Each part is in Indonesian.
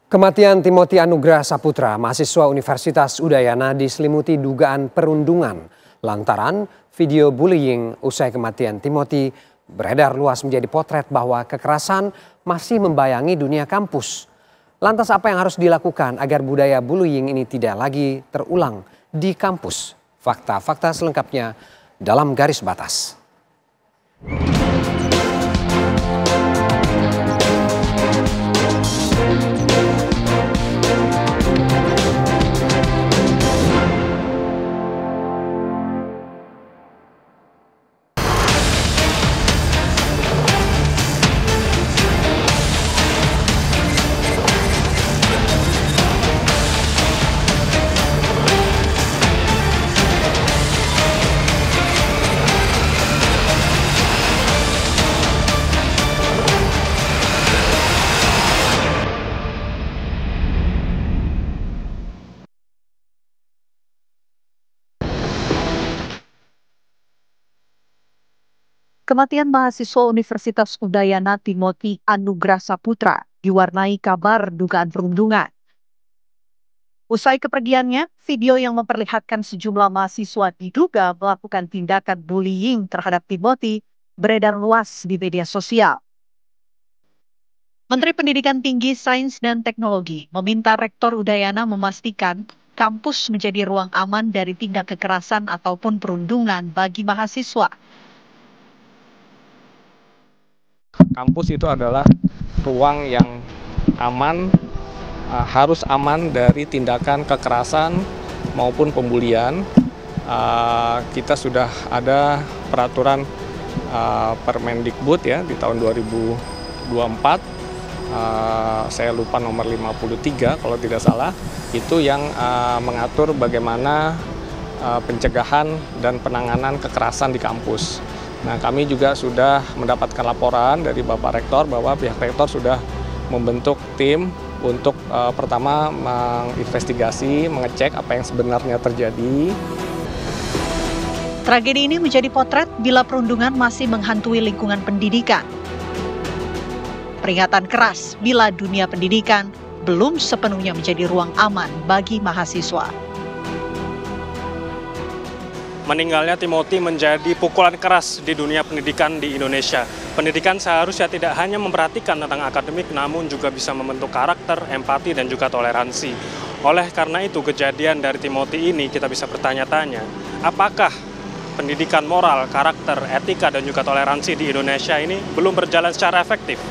Kematian Timothy Anugrah Saputra, mahasiswa Universitas Udayana diselimuti dugaan perundungan lantaran video bullying usai kematian Timothy beredar luas menjadi potret bahwa kekerasan masih membayangi dunia kampus. Lantas apa yang harus dilakukan agar budaya bullying ini tidak lagi terulang di kampus? Fakta-fakta selengkapnya dalam Garis Batas. Kematian mahasiswa Universitas Udayana Timothy Anugrah Saputra diwarnai kabar dugaan perundungan. Usai kepergiannya, video yang memperlihatkan sejumlah mahasiswa diduga melakukan tindakan bullying terhadap Timothy beredar luas di media sosial. Menteri Pendidikan Tinggi, Sains dan Teknologi meminta Rektor Udayana memastikan kampus menjadi ruang aman dari tindak kekerasan ataupun perundungan bagi mahasiswa. Kampus itu adalah ruang yang aman, harus aman dari tindakan kekerasan maupun pembulian. Kita sudah ada peraturan Permendikbud ya di tahun 2024, saya lupa nomor 53 kalau tidak salah, itu yang mengatur bagaimana pencegahan dan penanganan kekerasan di kampus. Nah, kami juga sudah mendapatkan laporan dari Bapak Rektor bahwa pihak Rektor sudah membentuk tim untuk pertama menginvestigasi, mengecek apa yang sebenarnya terjadi. Tragedi ini menjadi potret bila perundungan masih menghantui lingkungan pendidikan. Peringatan keras bila dunia pendidikan belum sepenuhnya menjadi ruang aman bagi mahasiswa. Meninggalnya Timothy menjadi pukulan keras di dunia pendidikan di Indonesia. Pendidikan seharusnya tidak hanya memperhatikan tentang akademik, namun juga bisa membentuk karakter, empati, dan juga toleransi. Oleh karena itu, kejadian dari Timothy ini kita bisa bertanya-tanya, apakah pendidikan moral, karakter, etika, dan juga toleransi di Indonesia ini belum berjalan secara efektif?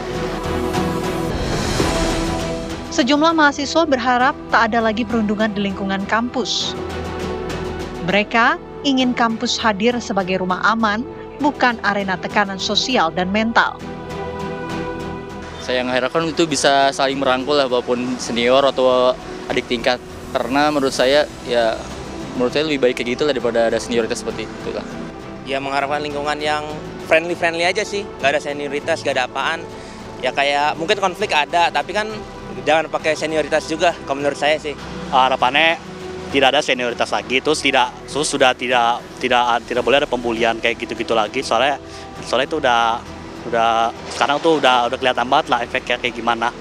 Sejumlah mahasiswa berharap tak ada lagi perundungan di lingkungan kampus. Mereka ingin kampus hadir sebagai rumah aman, bukan arena tekanan sosial dan mental. Saya mengharapkan itu bisa saling merangkul lah, walaupun senior atau adik tingkat. Karena menurut saya lebih baik kayak gitu lah daripada ada senioritas seperti itu lah. Ya mengharapkan lingkungan yang friendly aja sih, gak ada senioritas, gak ada apaan. Ya kayak mungkin konflik ada, tapi kan jangan pakai senioritas juga, kalau menurut saya sih. Harapannya tidak ada senioritas lagi, terus sudah tidak boleh ada pembulian kayak gitu-gitu lagi, soalnya itu udah sekarang tuh udah kelihatan banget lah efeknya kayak gimana.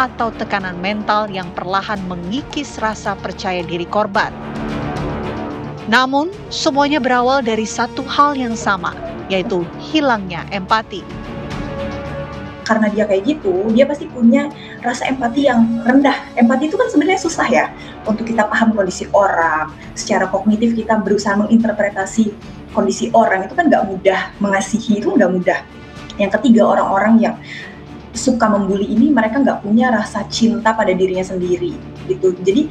Atau tekanan mental yang perlahan mengikis rasa percaya diri korban. Namun, semuanya berawal dari satu hal yang sama, yaitu hilangnya empati. Karena dia kayak gitu, dia pasti punya rasa empati yang rendah. Empati itu kan sebenarnya susah ya, untuk kita paham kondisi orang. Secara kognitif kita berusaha menginterpretasi kondisi orang, itu kan nggak mudah. Mengasihi itu nggak mudah. Yang ketiga, orang-orang yang suka membuli ini, mereka nggak punya rasa cinta pada dirinya sendiri. Gitu. Jadi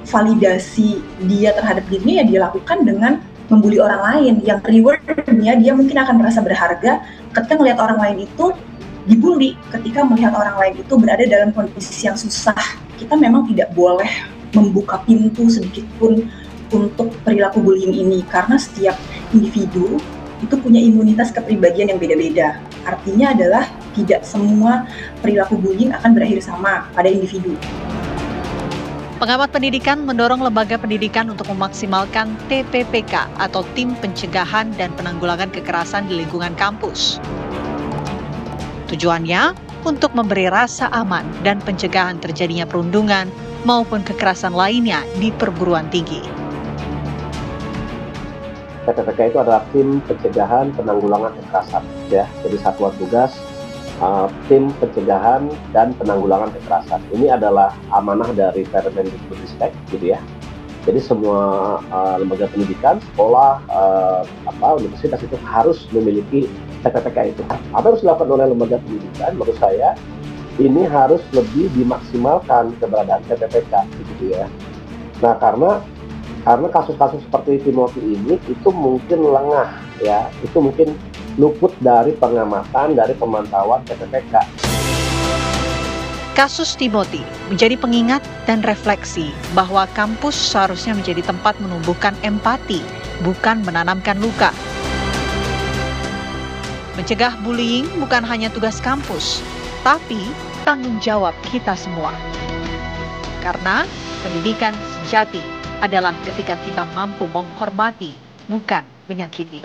validasi dia terhadap dirinya ya dilakukan dengan membuli orang lain. Yang rewardnya dia mungkin akan merasa berharga ketika melihat orang lain itu dibully, ketika melihat orang lain itu berada dalam kondisi yang susah. Kita memang tidak boleh membuka pintu sedikit pun untuk perilaku bullying ini, karena setiap individu itu punya imunitas kepribadian yang beda-beda. Artinya adalah tidak semua perilaku bullying akan berakhir sama pada individu. Pengamat pendidikan mendorong lembaga pendidikan untuk memaksimalkan TPPK atau Tim Pencegahan dan Penanggulangan Kekerasan di lingkungan kampus. Tujuannya untuk memberi rasa aman dan pencegahan terjadinya perundungan maupun kekerasan lainnya di perguruan tinggi. TPPK itu adalah Tim Pencegahan Penanggulangan Kekerasan, ya. Jadi satuan tugas Tim Pencegahan dan Penanggulangan Kekerasan. Ini adalah amanah dari Permendikbudristek, gitu ya. Jadi semua lembaga pendidikan, sekolah, universitas itu harus memiliki TPPK itu. Apa yang harus dilakukan oleh lembaga pendidikan? Menurut saya ini harus lebih dimaksimalkan keberadaan TPPK, gitu ya. Nah, karena kasus-kasus seperti Timothy ini itu mungkin lengah, ya, itu mungkin luput dari pengamatan, dari pemantauan TPPK. Kasus Timothy menjadi pengingat dan refleksi bahwa kampus seharusnya menjadi tempat menumbuhkan empati, bukan menanamkan luka. Mencegah bullying bukan hanya tugas kampus, tapi tanggung jawab kita semua. Karena pendidikan sejati adalah ketika kita mampu menghormati, bukan menyakiti.